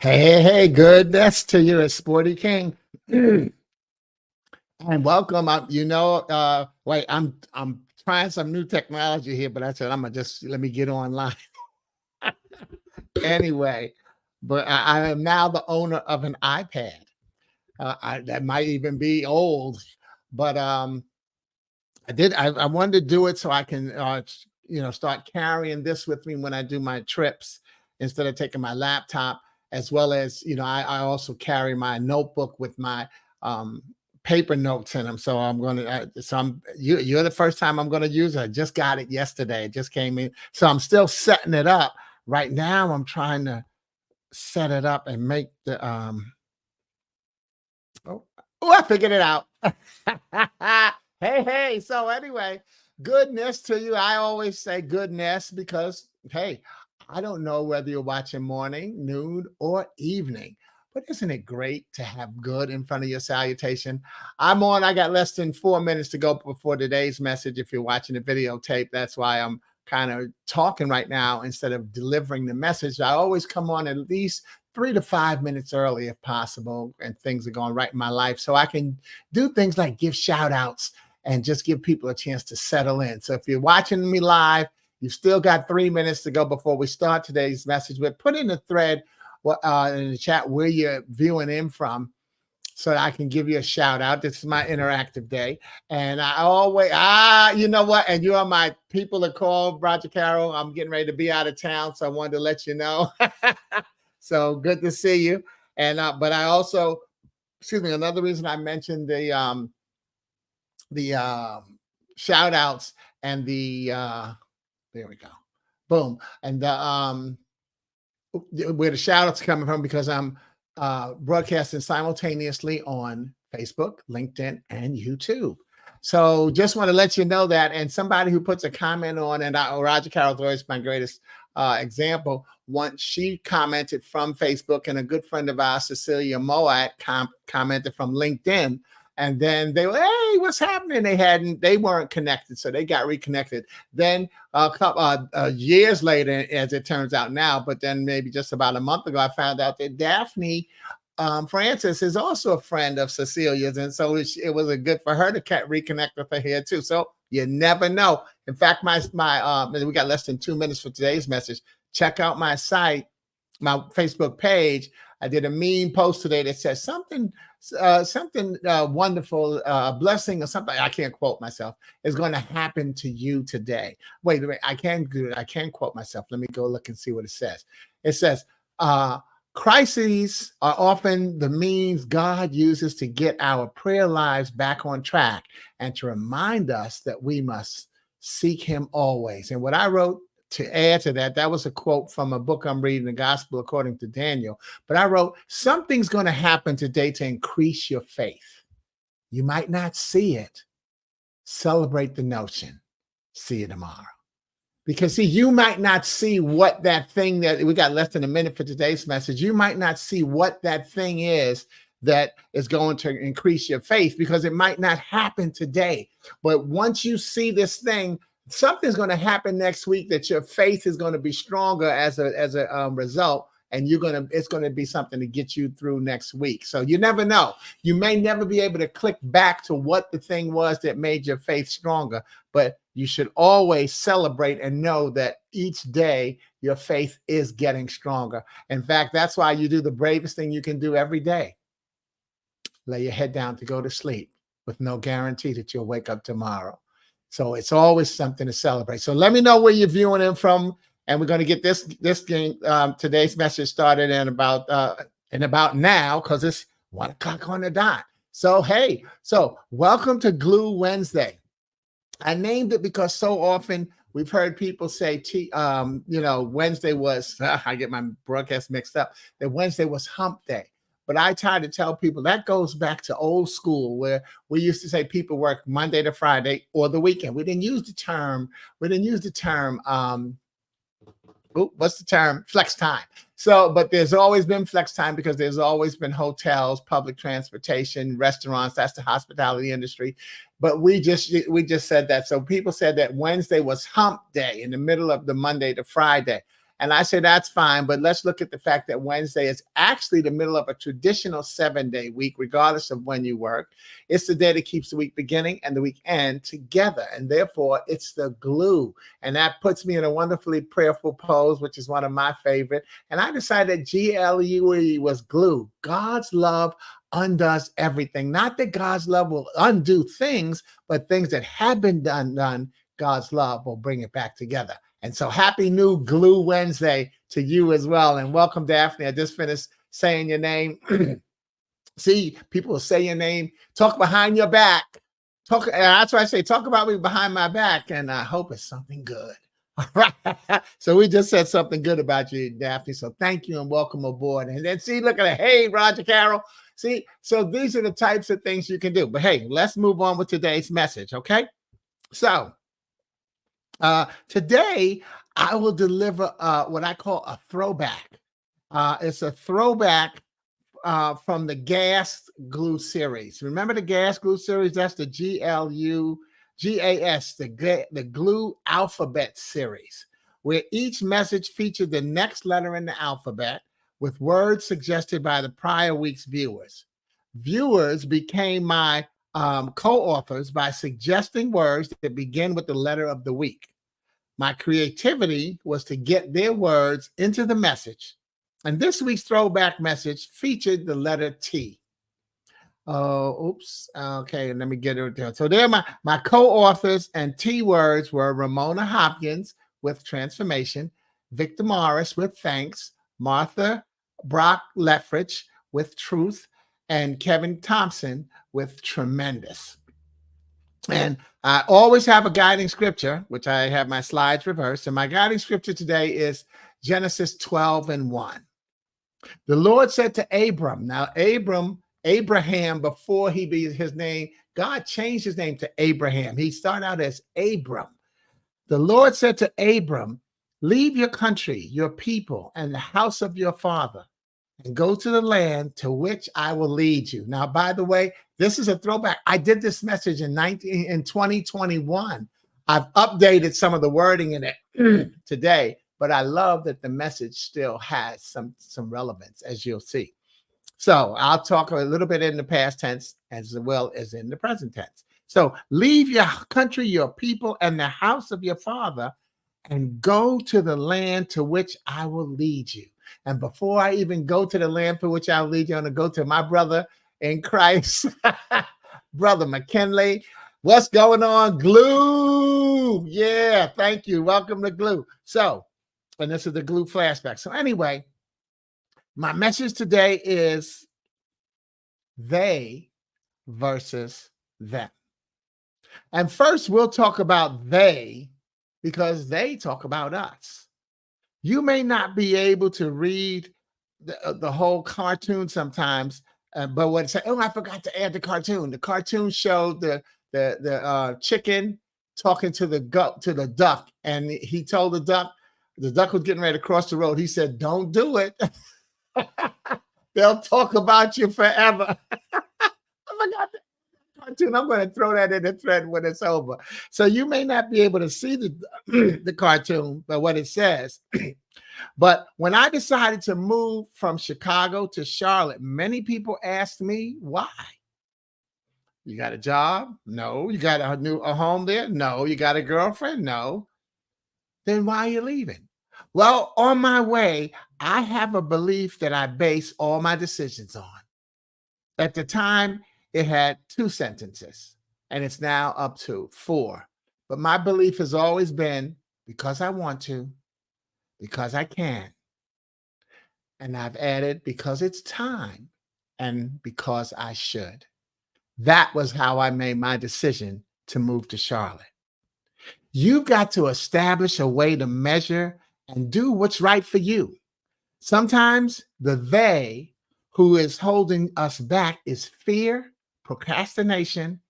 Hey, goodness to you, it's Sporty King. And welcome. Wait, I'm trying some new technology here, but I said I'm gonna just let me get online anyway. But I am now the owner of an iPad. That might even be old, but I wanted to do it so I can start carrying this with me when I do my trips instead of taking my laptop, as well as I also carry my notebook with my um paper notes in them. So I'm going to you're the first time I'm going to use it. I just got it yesterday. It just came in. So I'm still setting it up. Right now I'm trying to set it up and make the oh, I figured it out. Hey. So anyway, goodness to you. I always say goodness because, hey, I don't know whether you're watching morning, noon, or evening, but isn't it great to have good in front of your salutation? I got less than 4 minutes to go before today's message. If you're watching the videotape, that's why I'm kind of talking right now instead of delivering the message. I always come on at least 3 to 5 minutes early if possible, and things are going right in my life, so I can do things like give shout outs and just give people a chance to settle in. So if you're watching me live, you've still got 3 minutes to go before we start today's message. But put in the thread in the chat where you're viewing in from so that I can give you a shout out. This is my interactive day. And I always, you know what? And you are my people that call Roger Carroll. I'm getting ready to be out of town, so I wanted to let you know. So good to see you. And but I also, excuse me, another reason I mentioned the shout outs and there we go, boom, and where the shout outs coming from, because I'm broadcasting simultaneously on Facebook, LinkedIn, and YouTube. So just want to let you know that. And somebody who puts a comment on, and Roger Carroll's always my greatest example. Once she commented from Facebook, and a good friend of ours, Cecilia Moat, commented from LinkedIn. And then they were, hey, what's happening? They weren't connected, so they got reconnected. Then a couple years later, as it turns out now, but then maybe just about a month ago, I found out that Daphne Francis is also a friend of Cecilia's, and so it was a good for her to reconnect with her here too. So you never know. In fact, my we got less than 2 minutes for today's message. Check out my site, my Facebook page. I did a meme post today that says something wonderful, a blessing or something. I can't quote myself. Is going to happen to you today. Wait, I can't do it. I can't quote myself. Let me go look and see what it says. It says, crises are often the means God uses to get our prayer lives back on track and to remind us that we must seek him always. And what I wrote to add to that, that was a quote from a book I'm reading, The Gospel According to Daniel. But I wrote, something's going to happen today to increase your faith. You might not see it. Celebrate the notion. See you tomorrow. Because see, you might not see what that thing that we got less than a minute for today's message. You might not see what that thing is that is going to increase your faith, because it might not happen today. But once you see this thing, something's going to happen next week that your faith is going to be stronger as a result, and it's going to be something to get you through next week. So you never know. You may never be able to click back to what the thing was that made your faith stronger, but you should always celebrate and know that each day your faith is getting stronger. In fact, that's why you do the bravest thing you can do every day. Lay your head down to go to sleep with no guarantee that you'll wake up tomorrow. So it's always something to celebrate. So let me know where you're viewing in from, and we're going to get this game, today's message started in about now, because it's 1 o'clock on the dot. So hey, so welcome to Glue Wednesday. I named it because so often we've heard people say, Wednesday was, I get my broadcast mixed up, that Wednesday was hump day. But I try to tell people that goes back to old school, where we used to say people work Monday to Friday or the weekend. We didn't use the term, what's the term? Flex time. So, but there's always been flex time because there's always been hotels, public transportation, restaurants. That's the hospitality industry. But we just said that. So people said that Wednesday was hump day in the middle of the Monday to Friday. And I say that's fine, but let's look at the fact that Wednesday is actually the middle of a traditional 7-day week, regardless of when you work. It's the day that keeps the week beginning and the week end together. And therefore, it's the glue. And that puts me in a wonderfully prayerful pose, which is one of my favorite. And I decided GLUE was glue. God's love undoes everything. Not that God's love will undo things, but things that have been done, God's love will bring it back together. And so happy new Glue Wednesday to you as well. And welcome, Daphne. I just finished saying your name. See, people will say your name, talk behind your back. That's why I say, talk about me behind my back. And I hope it's something good. All right. So we just said something good about you, Daphne. So thank you and welcome aboard. And then see, look at it. Hey, Roger Carroll. See, so these are the types of things you can do. But hey, let's move on with today's message. Okay. So today I will deliver what I call a throwback. It's a throwback from the gas glue series. Remember the gas glue series? That's the GLUGAS, the glue alphabet series, where each message featured the next letter in the alphabet with words suggested by the prior week's viewers. Viewers became my co-authors by suggesting words that begin with the letter of the week. My creativity was to get their words into the message. And this week's throwback message featured the letter T. Oh, oops. Okay, let me get it there. So they're my co-authors, and T words were Ramona Hopkins with transformation, Victor Morris with thanks, Martha Brock Leffridge with truth, and Kevin Thompson with tremendous. And I always have a guiding scripture, which I have my slides reversed. And my guiding scripture today is Genesis 12:1. The Lord said to Abram, now Abraham, before he be his name, God changed his name to Abraham. He started out as Abram. The Lord said to Abram, leave your country, your people, and the house of your father, and go to the land to which I will lead you. Now, by the way, this is a throwback. I did this message in 2021. I've updated some of the wording in it today, but I love that the message still has some relevance, as you'll see. So I'll talk a little bit in the past tense as well as in the present tense. So leave your country, your people, and the house of your father, and go to the land to which I will lead you. And before I even go to the land for which I'll lead you, I'm going to go to my brother in Christ, Brother McKinley. What's going on? Glue. Yeah, thank you. Welcome to Glue. So, and this is the Glue flashback. So anyway, my message today is they versus them. And first, we'll talk about they because they talk about us. You may not be able to read the whole cartoon sometimes, but what it said, oh, I forgot to add the cartoon. The cartoon showed the chicken talking to the duck, and he told the duck was getting ready to cross the road. He said, don't do it. They'll talk about you forever. I forgot the cartoon. I'm going to throw that in the thread when it's over. So you may not be able to see the cartoon, but what it says. But when I decided to move from Chicago to Charlotte, many people asked me why. You got a job? No. You got a home there? No. You got a girlfriend? No. Then why are you leaving? Well, on my way, I have a belief that I base all my decisions on. At the time, it had 2 sentences, and it's now up to 4. But my belief has always been because I want to, because I can. And I've added because it's time and because I should. That was how I made my decision to move to Charlotte. You've got to establish a way to measure and do what's right for you. Sometimes the they who is holding us back is fear, procrastination,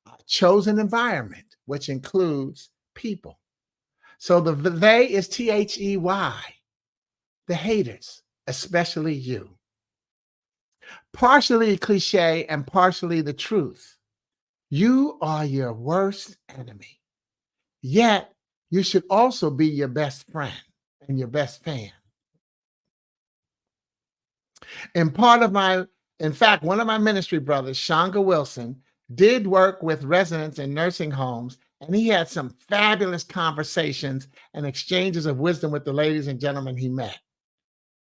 a chosen environment, which includes people. So the they is THEY, the haters, especially you. Partially cliche and partially the truth. You are your worst enemy. Yet you should also be your best friend. and your best fan. And part of my, in fact, one of my ministry brothers, Shanga Wilson, did work with residents in nursing homes, and he had some fabulous conversations and exchanges of wisdom with the ladies and gentlemen he met.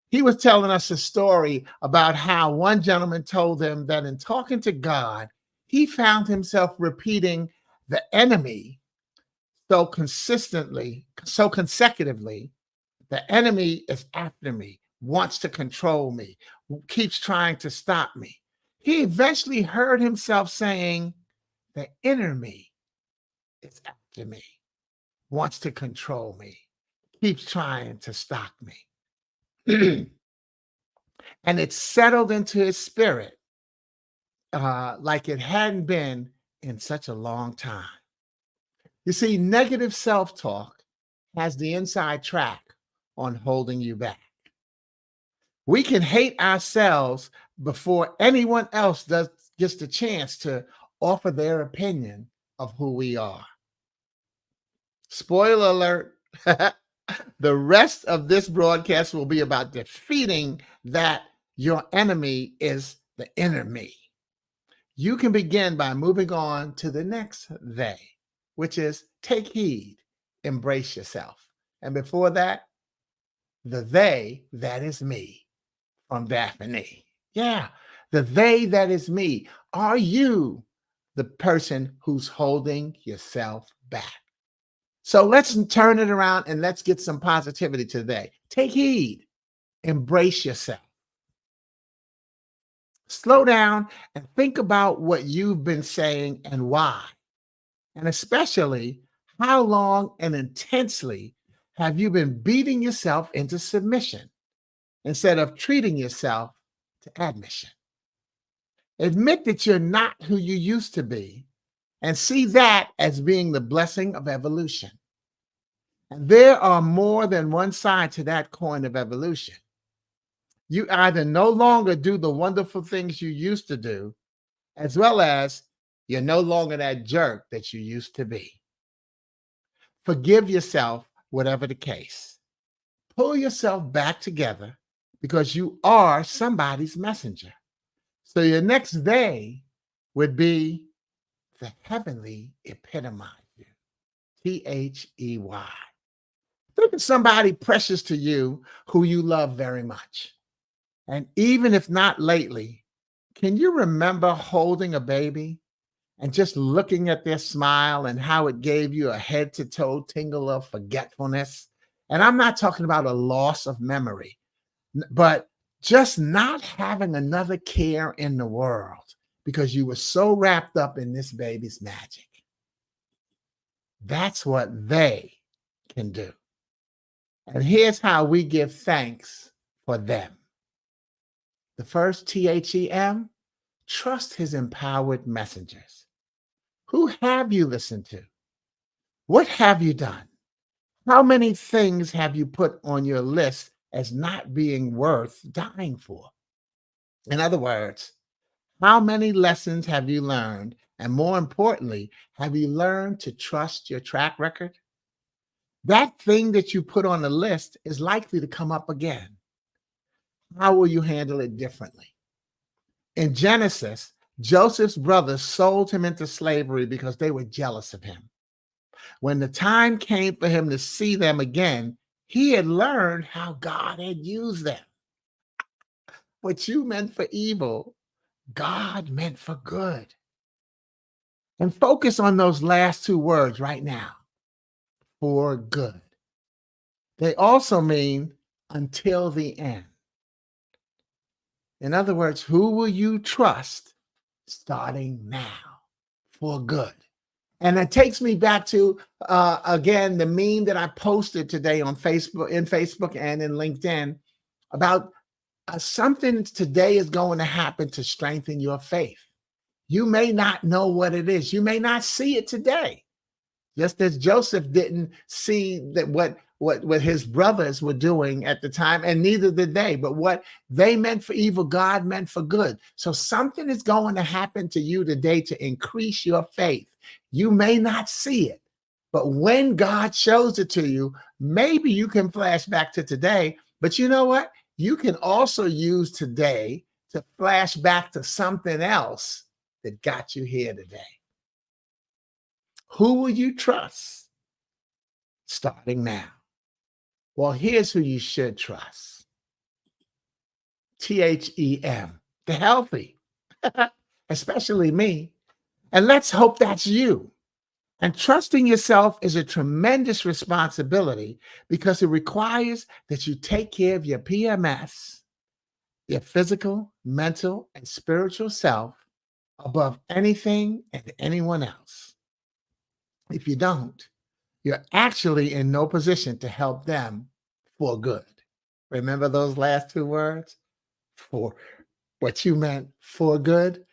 He was telling us a story about how one gentleman told him that in talking to God, he found himself repeating the enemy so consistently, so consecutively. The enemy is after me, wants to control me, keeps trying to stop me. He eventually heard himself saying, the inner me is after me, wants to control me, keeps trying to stop me. And it settled into his spirit like it hadn't been in such a long time. You see, negative self-talk has the inside track on holding you back. We can hate ourselves before anyone else gets the chance to offer their opinion of who we are. Spoiler alert, the rest of this broadcast will be about defeating that your enemy is the inner me. You can begin by moving on to the next they, which is take heed, embrace yourself. And before that, the they that is me from Daphne. Yeah, the they that is me. Are you the person who's holding yourself back? So let's turn it around and let's get some positivity today. Take heed, embrace yourself. Slow down and think about what you've been saying and why. And especially, how long and intensely have you been beating yourself into submission instead of treating yourself to admission? Admit that you're not who you used to be and see that as being the blessing of evolution. And there are more than one side to that coin of evolution. You either no longer do the wonderful things you used to do, as well as you're no longer that jerk that you used to be. Forgive yourself, whatever the case. Pull yourself back together because you are somebody's messenger. So your next day would be the heavenly epitomizer, They. Think of somebody precious to you who you love very much. And even if not lately, can you remember holding a baby and just looking at their smile and how it gave you a head to toe tingle of forgetfulness? And I'm not talking about a loss of memory, but just not having another care in the world because you were so wrapped up in this baby's magic. That's what they can do. And here's how we give thanks for them. The first, THEM, trust his empowered messengers. Who have you listened to? What have you done? How many things have you put on your list as not being worth dying for? In other words, how many lessons have you learned? And more importantly, have you learned to trust your track record? That thing that you put on the list is likely to come up again. How will you handle it differently? In Genesis, Joseph's brothers sold him into slavery because they were jealous of him. When the time came for him to see them again, he had learned how God had used them. What you meant for evil, God meant for good. And focus on those last two words right now, for good. They also mean until the end. In other words, who will you trust starting now for good? And it takes me back to, again, the meme that I posted today on Facebook, and in LinkedIn about something today is going to happen to strengthen your faith. You may not know what it is. You may not see it today. Just as Joseph didn't see that what his brothers were doing at the time, and neither did they. But what they meant for evil, God meant for good. So something is going to happen to you today to increase your faith. You may not see it, But when God shows it to you, maybe you can flash back to today. But you know what? You can also use today to flash back to something else that got you here today. Who will you trust starting now? Well, here's who you should trust. THEM, the healthy, especially me. And let's hope that's you. And trusting yourself is a tremendous responsibility because it requires that you take care of your PMS, your physical, mental, and spiritual self above anything and anyone else. If you don't, you're actually in no position to help them for good. Remember those last two words? For what you meant for good.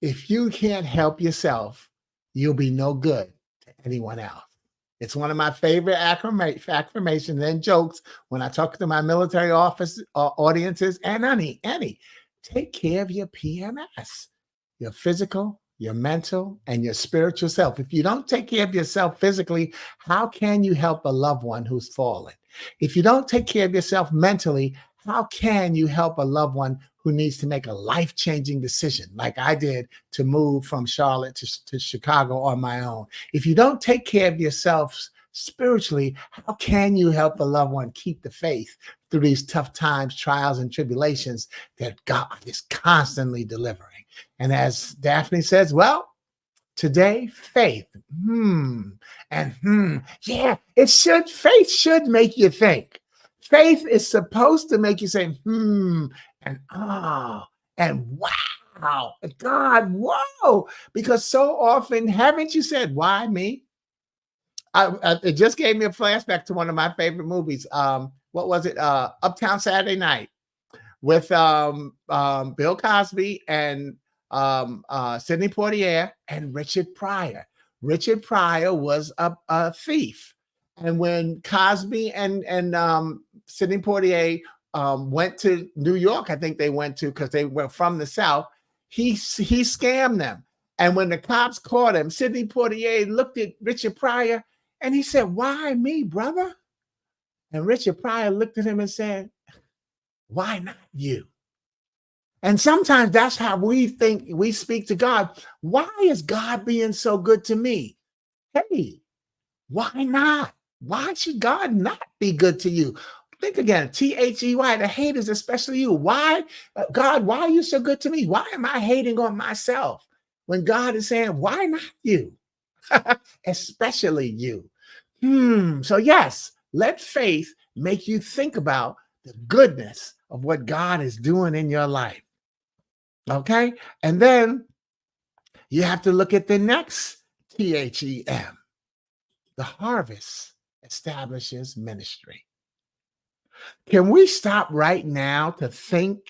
If you can't help yourself, you'll be no good to anyone else. It's one of my favorite affirmations and jokes when I talk to my military office audiences and any. Take care of your PMS, your physical, your mental, and your spiritual self. If you don't take care of yourself physically, how can you help a loved one who's fallen? If you don't take care of yourself mentally, how can you help a loved one who needs to make a life-changing decision, like I did to move from Charlotte to Chicago on my own? If you don't take care of yourself spiritually, how can you help a loved one keep the faith through these tough times, trials, and tribulations that God is constantly delivering? And as Daphne says, well, today, faith. Yeah, faith should make you think. Faith is supposed to make you say, and oh, and wow, God, whoa. Because so often, haven't you said, why me? It just gave me a flashback to one of my favorite movies. What was it? Uptown Saturday Night with Bill Cosby and Sidney Poitier and Richard Pryor. Richard Pryor was a thief. And when Cosby and Sidney Poitier went to New York, I think they went to, because they were from the South, he scammed them. And when the cops caught him, Sidney Poitier looked at Richard Pryor and he said, why me, brother? And Richard Pryor looked at him and said, why not you? And sometimes that's how we think we speak to God. Why is God being so good to me? Hey, why not? Why should God not be good to you? Think again, THEY, the haters, especially you. Why, God, why are you so good to me? Why am I hating on myself when God is saying, why not you? Especially you. So yes, let faith make you think about the goodness of what God is doing in your life. Okay? And then you have to look at the next THEM. The harvest establishes ministry. Can we stop right now to thank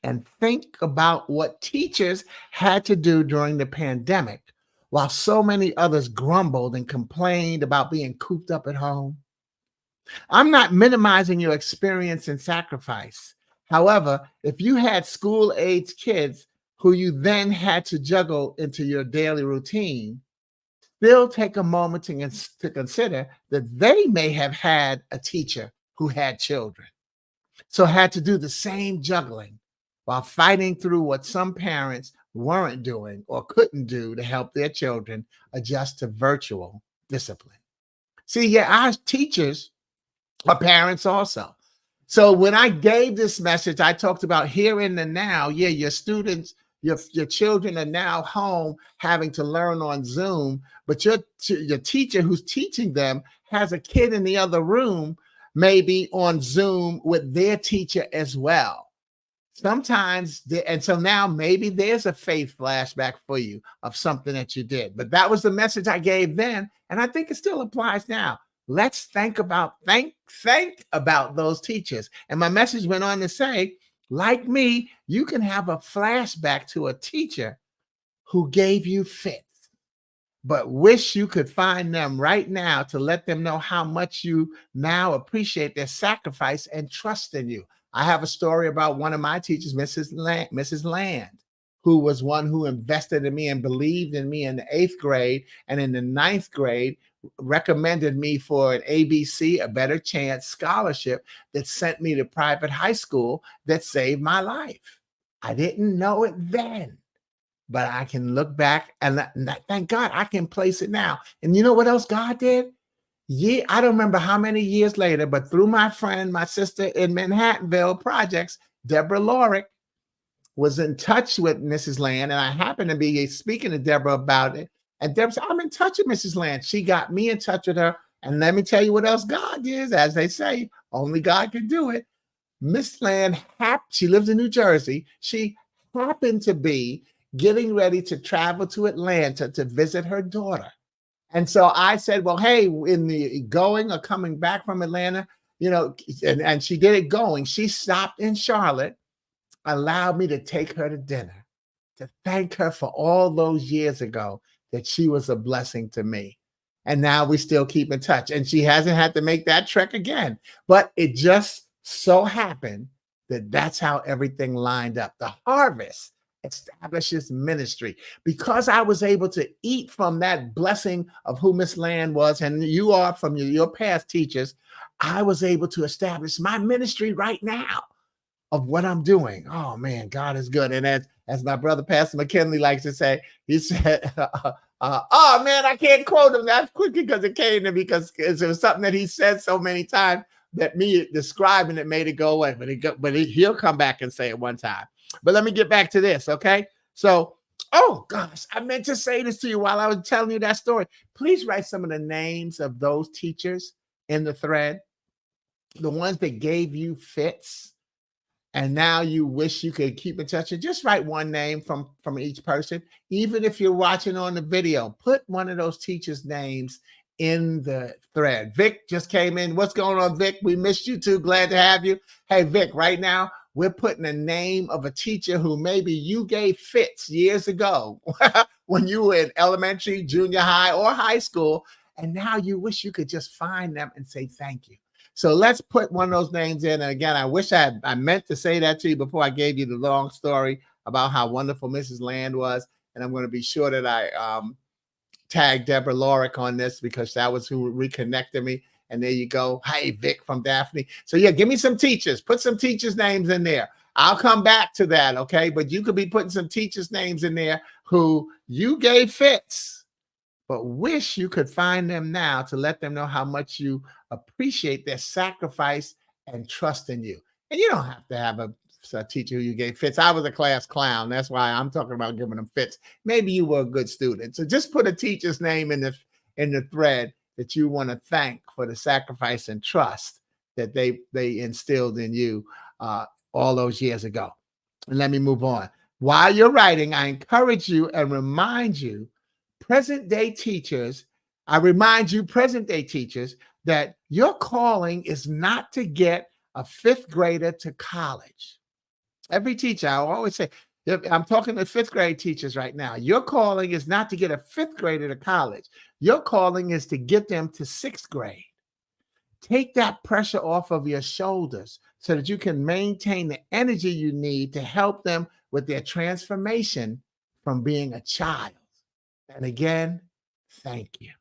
and think about what teachers had to do during the pandemic while so many others grumbled and complained about being cooped up at home? I'm not minimizing your experience and sacrifice. However, if you had school-age kids who you then had to juggle into your daily routine, still take a moment to consider that they may have had a teacher who had children, so had to do the same juggling while fighting through what some parents weren't doing or couldn't do to help their children adjust to virtual discipline. See, yeah, our teachers are parents also. So when I gave this message, I talked about here in the now. Yeah, your students, your children are now home having to learn on Zoom, but your teacher who's teaching them has a kid in the other room, maybe on Zoom with their teacher as well. Sometimes, and so now maybe there's a faith flashback for you of something that you did. But that was the message I gave then, and I think it still applies now. Let's think about those teachers. And my message went on to say, like me, you can have a flashback to a teacher who gave you fits, but wish you could find them right now to let them know how much you now appreciate their sacrifice and trust in you. I have a story about one of my teachers, Mrs. Land, who was one who invested in me and believed in me in the 8th grade. And in the 9th grade, recommended me for an ABC, a Better Chance scholarship that sent me to private high school that saved my life. I didn't know it then, but I can look back and thank God I can place it now. And you know what else God did? Yeah, I don't remember how many years later, but through my friend, my sister in Manhattanville projects, Deborah Lorick, was in touch with Mrs. Land, and I happened to be speaking to Deborah about it. And Deborah said, I'm in touch with Mrs. Land. She got me in touch with her. And let me tell you what else God did. As they say, only God can do it. Miss Land, she lives in New Jersey. She happened to be getting ready to travel to Atlanta to visit her daughter. And so I said, well, hey, in the going or coming back from Atlanta, and she did it going. She stopped in Charlotte, allowed me to take her to dinner, to thank her for all those years ago that she was a blessing to me. And now we still keep in touch. And she hasn't had to make that trek again. But it just so happened that that's how everything lined up. The harvest establishes ministry. Because I was able to eat from that blessing of who Miss Land was, and you are from your past teachers, I was able to establish my ministry right now of what I'm doing. Oh man, God is good. And as my brother Pastor McKinley likes to say, he said, "Oh man, I can't quote him that quickly because it came to me because it was something that he said so many times that me describing it made it go away. But he'll come back and say it one time. But let me get back to this, okay? So, oh gosh, I meant to say this to you while I was telling you that story. Please write some of the names of those teachers in the thread, the ones that gave you fits. And now you wish you could keep in touch, and just write one name from each person. Even if you're watching on the video, put one of those teachers' names in the thread. Vic just came in. What's going on, Vic? We missed you too. Glad to have you. Hey, Vic, right now we're putting a name of a teacher who maybe you gave fits years ago when you were in elementary, junior high, or high school, and now you wish you could just find them and say thank you. So let's put one of those names in. And again, I wish I meant to say that to you before I gave you the long story about how wonderful Mrs. Land was. And I'm going to be sure that I tag Deborah Lorick on this because that was who reconnected me. And there you go. Hey, Vic from Daphne. So yeah, give me some teachers. Put some teachers' names in there. I'll come back to that, okay? But you could be putting some teachers' names in there who you gave fits, but wish you could find them now to let them know how much you appreciate their sacrifice and trust in you. And you don't have to have a teacher who you gave fits. I was a class clown. That's why I'm talking about giving them fits. Maybe you were a good student. So just put a teacher's name in the thread that you want to thank for the sacrifice and trust that they instilled in you all those years ago. And let me move on. While you're writing, I encourage you and remind you, present day teachers, that your calling is not to get a fifth grader to college. Every teacher, I always say, I'm talking to fifth grade teachers right now. Your calling is not to get a fifth grader to college. Your calling is to get them to sixth grade. Take that pressure off of your shoulders so that you can maintain the energy you need to help them with their transformation from being a child. And again, thank you.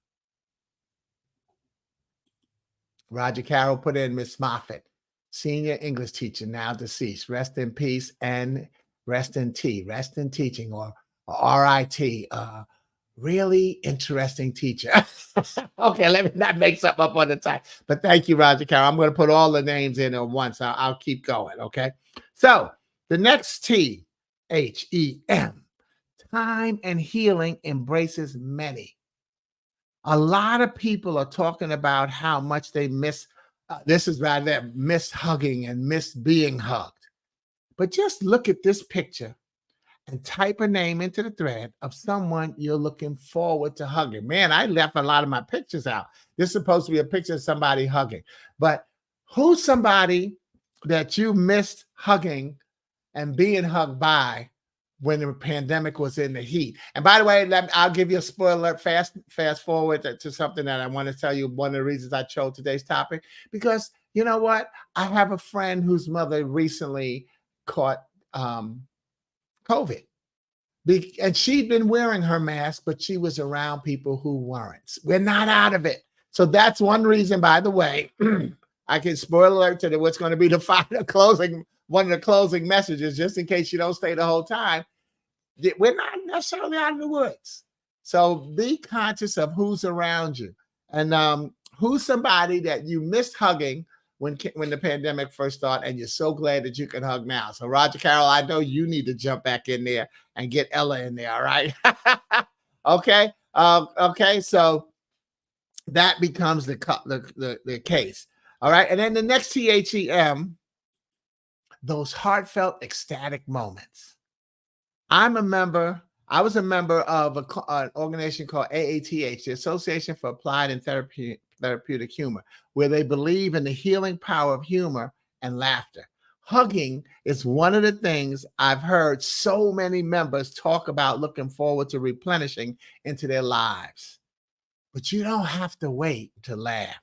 Roger Carroll put in Miss Moffat, senior English teacher, now deceased. Rest in peace and rest in teaching, or RIT. Really interesting teacher. Okay, let me not make something up on the time. But thank you, Roger Carroll. I'm going to put all the names in at once. I'll keep going, okay? So the next T, HEM, time and healing embraces many. A lot of people are talking about how much they miss, miss hugging and miss being hugged. But just look at this picture and type a name into the thread of someone you're looking forward to hugging. Man, I left a lot of my pictures out. This is supposed to be a picture of somebody hugging. But who's somebody that you missed hugging and being hugged by when the pandemic was in the heat? And by the way, I'll give you a spoiler, fast forward to something that I want to tell you. One of the reasons I chose today's topic, because you know what? I have a friend whose mother recently caught COVID. And she'd been wearing her mask, but she was around people who weren't. We're not out of it. So that's one reason, by the way, I can spoil alert to what's going to be the final closing, one of the closing messages, just in case you don't stay the whole time. We're not necessarily out of the woods. So be conscious of who's around you, and who's somebody that you missed hugging when the pandemic first started, and you're so glad that you can hug now. So Roger Carroll, I know you need to jump back in there and get Ella in there. All right. Okay. Okay. So that becomes the case. All right. And then the next THEM, those heartfelt, ecstatic moments. I was a member of an organization called AATH, the Association for Applied and Therapeutic Humor, where they believe in the healing power of humor and laughter. Hugging is one of the things I've heard so many members talk about looking forward to replenishing into their lives. But you don't have to wait to laugh.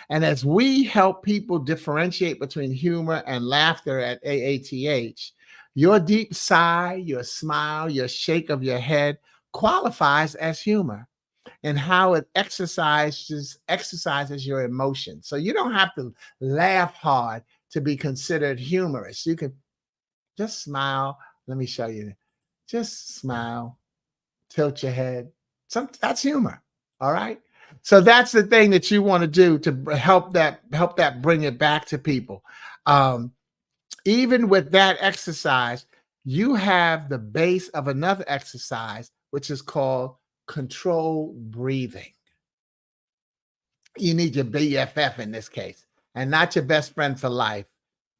And as we help people differentiate between humor and laughter at AATH, your deep sigh, your smile, your shake of your head qualifies as humor, and how it exercises your emotions. So you don't have to laugh hard to be considered humorous. You can just smile. Let me show you. Just smile, tilt your head. That's humor. All right. So that's the thing that you want to do to help that bring it back to people. Even with that exercise, you have the base of another exercise, which is called controlled breathing. You need your BFF in this case, and not your best friend for life.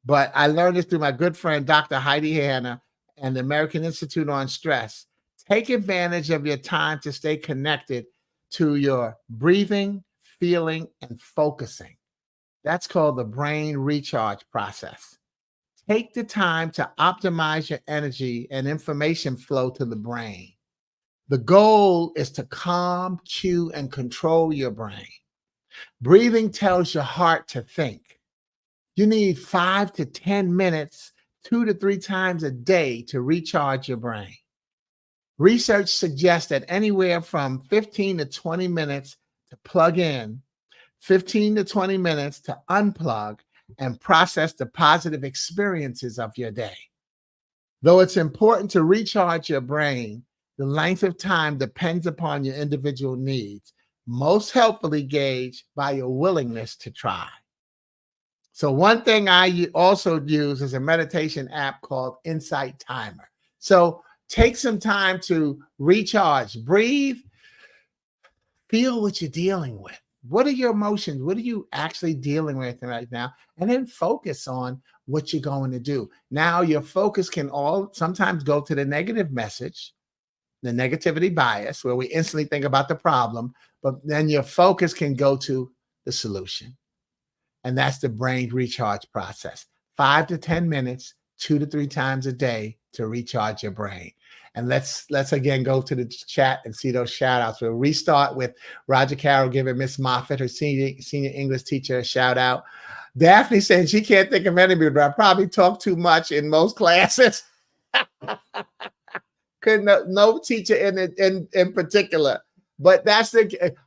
But I learned this through my good friend, Dr. Heidi Hanna, and the American Institute on Stress. Take advantage of your time to stay connected to your breathing, feeling, and focusing. That's called the brain recharge process. Take the time to optimize your energy and information flow to the brain. The goal is to calm, cue, and control your brain. Breathing tells your heart to think. You need 5 to 10 minutes, 2 to 3 times a day to recharge your brain. Research suggests that anywhere from 15 to 20 minutes to plug in, 15 to 20 minutes to unplug, and process the positive experiences of your day. Though it's important to recharge your brain, the length of time depends upon your individual needs, most helpfully gauged by your willingness to try. So one thing I also use is a meditation app called Insight Timer. So take some time to recharge, breathe, feel what you're dealing with. What are your emotions? What are you actually dealing with right now? And then focus on what you're going to do. Now, your focus can sometimes go to the negative message, the negativity bias, where we instantly think about the problem, but then your focus can go to the solution. And that's the brain recharge process. 5 to 10 minutes, 2 to 3 times a day to recharge your brain. And let's again go to the chat and see those shout outs. We'll restart with Roger Carroll giving Miss Moffitt, her senior English teacher, a shout out. Daphne saying she can't think of anybody, but I probably talk too much in most classes. Couldn't no teacher in particular. But that's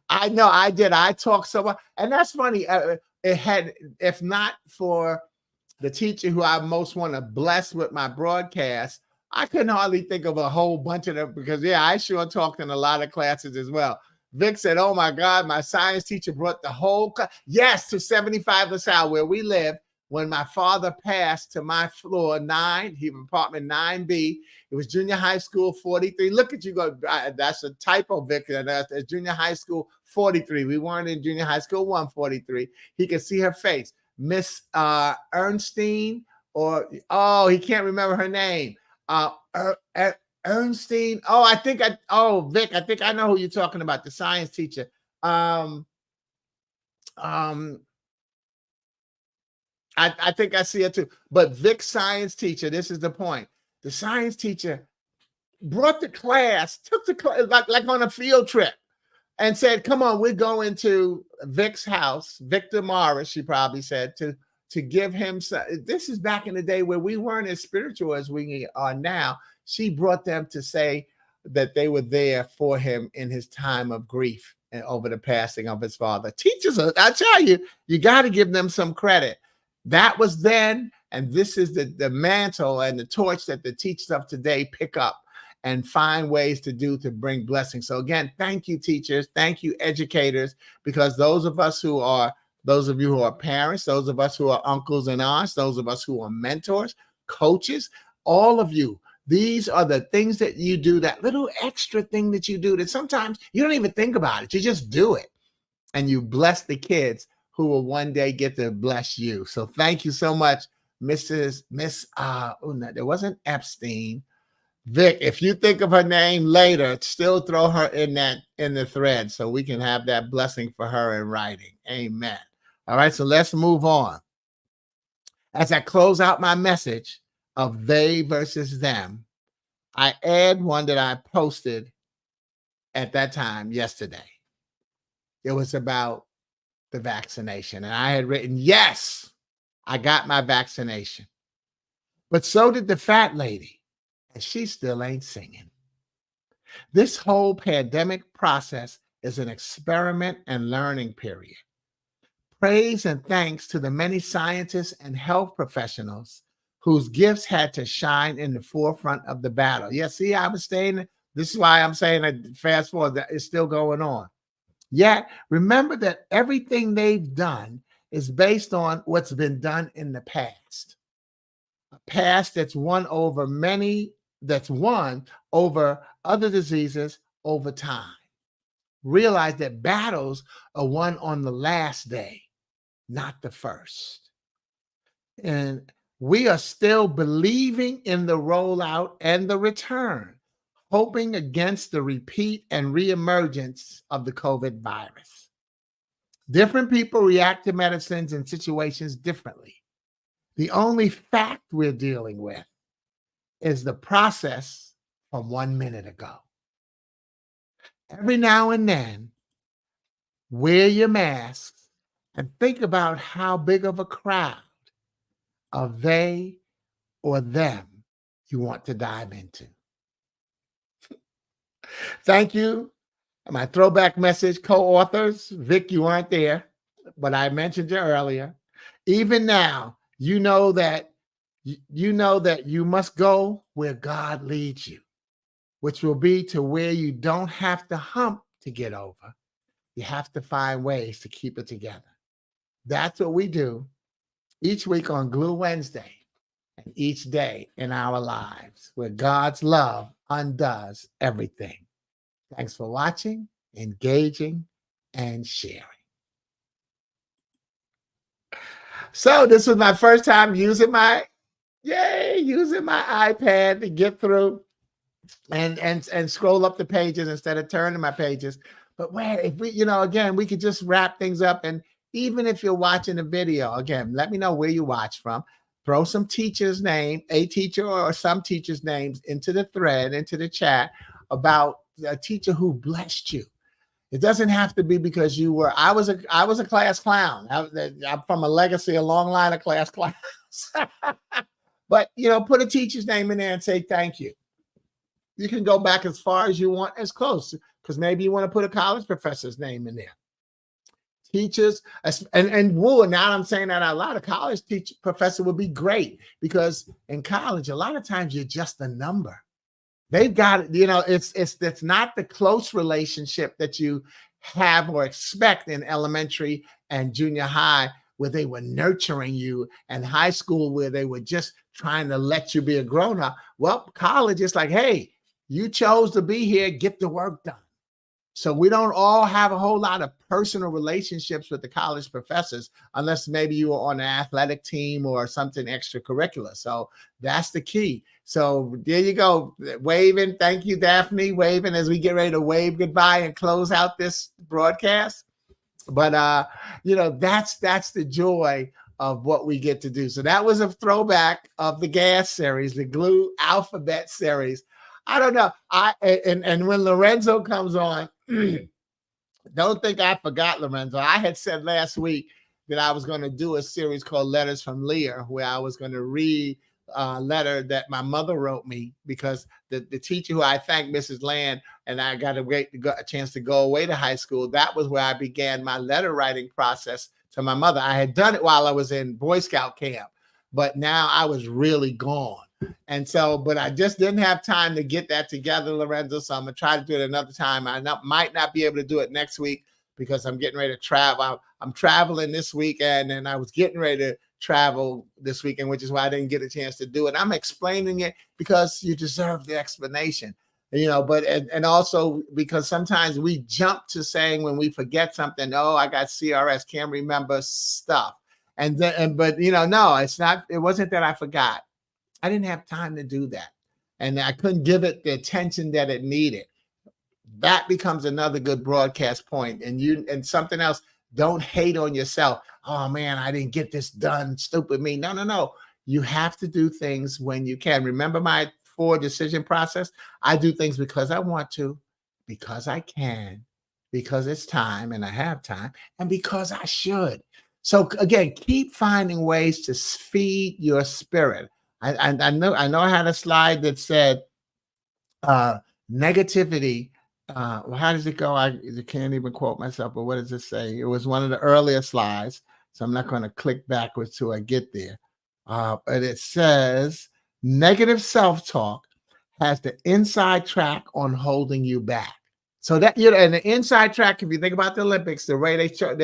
I know I did. I talk so much. And that's funny. If not for the teacher who I most want to bless with my broadcast, I couldn't hardly think of a whole bunch of them because, I sure talked in a lot of classes as well. Vic said, oh, my God, my science teacher brought the whole class. Yes, to 75 LaSalle, where we live. When my father passed to my floor 9, apartment 9B, it was junior high school 43. Look at you go. That's a typo, Vic. That's junior high school 43. We weren't in junior high school 143. He could see her face. Miss Ernstine, he can't remember her name. Ernstine. Vic, I think I know who you're talking about, the science teacher. I think I see it too. But Vic's science teacher, this is the point. The science teacher brought the class, took the class like on a field trip, and said, come on, we're going to Vic's house, Victor Morris, she probably said, to to give him some. This is back in the day where we weren't as spiritual as we are now. She brought them to say that they were there for him in his time of grief and over the passing of his father. Teachers, I tell you, you got to give them some credit. That was then, and this is the mantle and the torch that the teachers of today pick up and find ways to do to bring blessings. So again, thank you, teachers. Thank you, educators, because those of you who are parents, those of us who are uncles and aunts, those of us who are mentors, coaches, all of you, these are the things that you do, that little extra thing that you do that sometimes you don't even think about it. You just do it. And you bless the kids who will one day get to bless you. So thank you so much, Miss, there wasn't Epstein. Vic, if you think of her name later, still throw her in the thread so we can have that blessing for her in writing. Amen. All right, so let's move on. As I close out my message of they versus them, I add one that I posted at that time yesterday. It was about the vaccination. And I had written, yes, I got my vaccination. But so did the fat lady. And she still ain't singing. This whole pandemic process is an experiment and learning period. Praise and thanks to the many scientists and health professionals whose gifts had to shine in the forefront of the battle. Yeah, see, I was saying, this is why I'm saying that fast forward, that it's still going on. Yet, remember that everything they've done is based on what's been done in the past. A past that's won over other diseases over time. Realize that battles are won on the last day, not the first. And we are still believing in the rollout and the return, hoping against the repeat and reemergence of the COVID virus. Different people react to medicines and situations differently. The only fact we're dealing with is the process from 1 minute ago. Every now and then, wear your masks and think about how big of a crowd of they or them you want to dive into. Thank you. My throwback message co-authors, Vic, you weren't there, but I mentioned you earlier. Even now, you know that you must go where God leads you, which will be to where you don't have to hump to get over. You have to find ways to keep it together. That's what we do each week on Glue Wednesday and each day in our lives, where God's love undoes everything. Thanks for watching, engaging, and sharing. So this was my first time using my iPad to get through and scroll up the pages instead of turning my pages. But if we, again, we could just wrap things up. And even if you're watching a video, again, let me know where you watch from. Throw some teacher's name, a teacher or some teacher's names into the thread, into the chat about a teacher who blessed you. It doesn't have to be because you were. I was a class clown. I'm from a legacy, a long line of class clowns. But put a teacher's name in there and say thank you. You can go back as far as you want, as close, because maybe you want to put a college professor's name in there. Teachers, and now I'm saying that out loud, a college professor would be great, because in college, a lot of times you're just a number. They've got, it's not the close relationship that you have or expect in elementary and junior high, where they were nurturing you, and high school where they were just trying to let you be a grown-up. Well, college is like, hey, you chose to be here, get the work done. So we don't all have a whole lot of personal relationships with the college professors, unless maybe you were on an athletic team or something extracurricular. So that's the key. So there you go, waving. Thank you, Daphne, waving as we get ready to wave goodbye and close out this broadcast. But that's the joy of what we get to do. So that was a throwback of the gas series, the Glue Alphabet series. I don't know. And when Lorenzo comes on, don't think I forgot Lorenzo. I had said last week that I was going to do a series called Letters from Leah, where I was going to read a letter that my mother wrote me, because the teacher who I thank, Mrs. Land, and I got a chance to go away to high school. That was where I began my letter writing process to my mother. I had done it while I was in Boy Scout camp, but now I was really gone. And so, but I just didn't have time to get that together, Lorenzo. So I'm going to try to do it another time. I might not be able to do it next week because I'm getting ready to travel. I'm traveling this weekend, and I was getting ready to travel this weekend, which is why I didn't get a chance to do it. I'm explaining it because you deserve the explanation, but and also because sometimes we jump to saying when we forget something, oh, I got CRS, can't remember stuff. But no, it's not, it wasn't that I forgot. I didn't have time to do that. And I couldn't give it the attention that it needed. That becomes another good broadcast point. And something else, don't hate on yourself. Oh man, I didn't get this done. Stupid me. No. You have to do things when you can. Remember my 4 decision process? I do things because I want to, because I can, because it's time and I have time, and because I should. So again, keep finding ways to feed your spirit. I know I had a slide that said negativity. How does it go? I can't even quote myself, but what does it say? It was one of the earlier slides, so I'm not going to click backwards till I get there. But it says negative self-talk has the inside track on holding you back. So that, and the inside track, if you think about the Olympics, the way they show,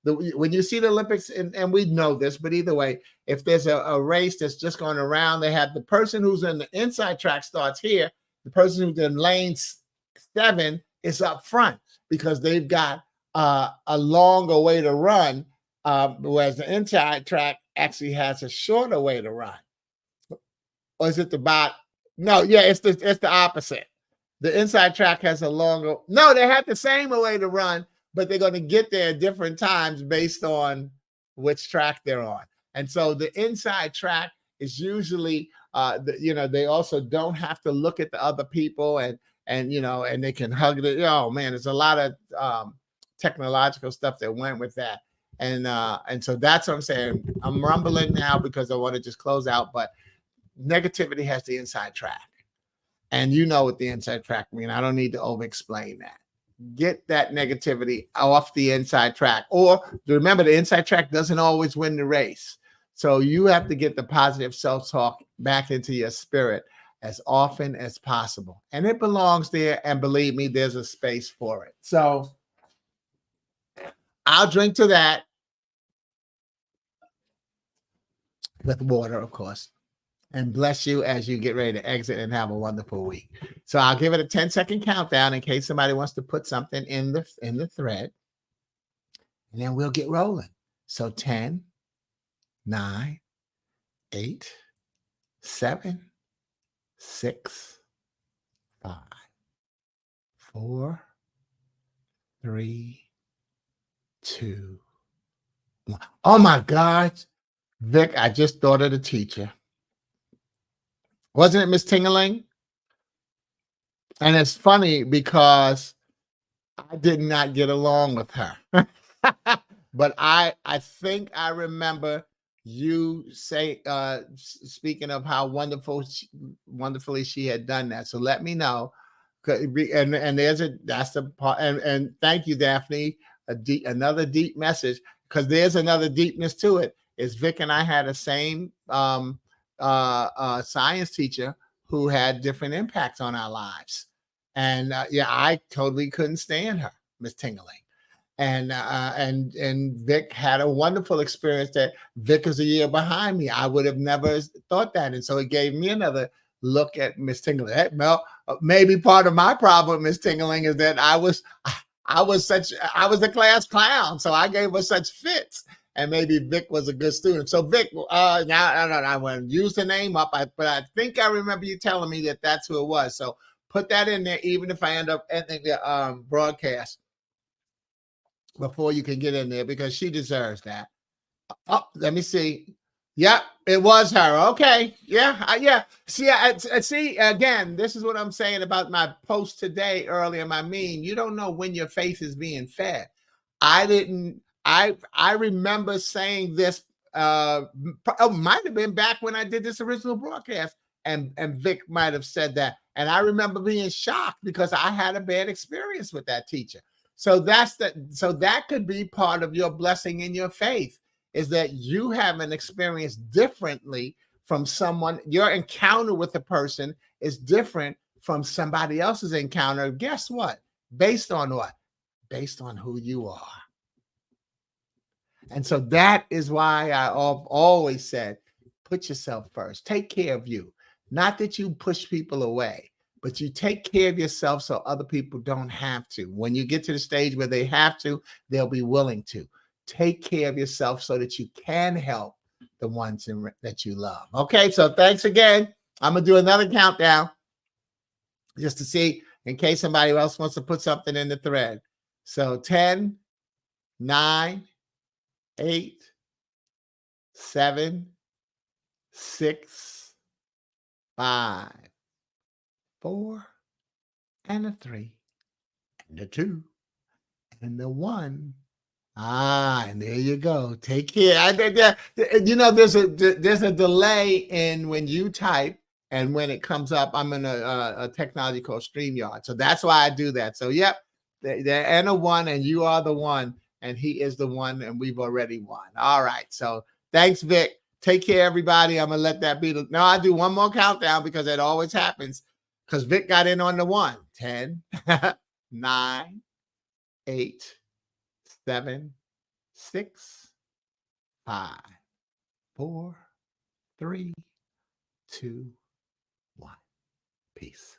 when you see the Olympics, and we know this, but either way, if there's a race that's just going around, they have the person who's in the inside track starts here. The person who's in lane 7 is up front because they've got a longer way to run, whereas the inside track actually has a shorter way to run. Or is it the bot? No, yeah, it's the opposite. The inside track has a longer. No, they have the same way to run, but they're going to get there at different times based on which track they're on. And so the inside track is usually, they also don't have to look at the other people, and they can hug it. Oh man, there's a lot of technological stuff that went with that. And so that's what I'm saying. I'm rumbling now because I want to just close out, but negativity has the inside track. And you know what the inside track means. I don't need to over-explain that. Get that negativity off the inside track. Or remember, the inside track doesn't always win the race. So you have to get the positive self-talk back into your spirit as often as possible. And it belongs there. And believe me, there's a space for it. So I'll drink to that with water, of course. And bless you as you get ready to exit and have a wonderful week. So I'll give it a 10-second countdown in case somebody wants to put something in the thread. And then we'll get rolling. So 10, 9, 8, 7, 6, 5, 4, 3, 2, 1. Oh my God. Vic, I just thought of the teacher. Wasn't it Miss Tingling? And it's funny because I did not get along with her. But I think I remember you say, speaking of how wonderfully she had done that. So let me know. And that's the part. And thank you, Daphne. Another deep message, because there's another deepness to it. Is Vic and I had the same science teacher who had different impacts on our lives. And I totally couldn't stand her, Miss Tingling. And Vic had a wonderful experience. That Vic is a year behind me. I would have never thought that. And so it gave me another look at Miss Tingling. Well, maybe part of my problem, Miss Tingling, is that I was a class clown. So I gave her such fits. And maybe Vic was a good student. So Vic, now I want to use the name up, but I think I remember you telling me that that's who it was. So put that in there, even if I end up ending the broadcast before you can get in there, because she deserves that. Oh, let me see. Yep, it was her. Okay, yeah. See, again, this is what I'm saying about my post today earlier. You don't know when your faith is being fed. I I remember saying this. Might have been back when I did this original broadcast, and Vic might have said that. And I remember being shocked because I had a bad experience with that teacher. So that could be part of your blessing in your faith, is that you have an experience differently from someone. Your encounter with a person is different from somebody else's encounter. Guess what? Based on what? Based on who you are. And so that is why I've always said, put yourself first. Take care of you. Not that you push people away, but you take care of yourself so other people don't have to. When you get to the stage where they have to, they'll be willing to. Take care of yourself so that you can help the ones that you love. Okay, so thanks again. I'm going to do another countdown just to see in case somebody else wants to put something in the thread. So 10, 9, 8, 7, 6, 5, 4, and a 3, and a 2, and the 1. And there you go. Take care. There's a delay in when you type and when it comes up. I'm in a technology called StreamYard, so that's why I do that. So yep, there and a 1, and you are the 1, and he is the 1, and we've already won. All right. So thanks, Vic. Take care, everybody. I'm gonna let that be. No, I do one more countdown because it always happens. Because Vic got in on the 1. 10, 9, 8, 7, 6, 5, 4, 3, 2, 1. Peace.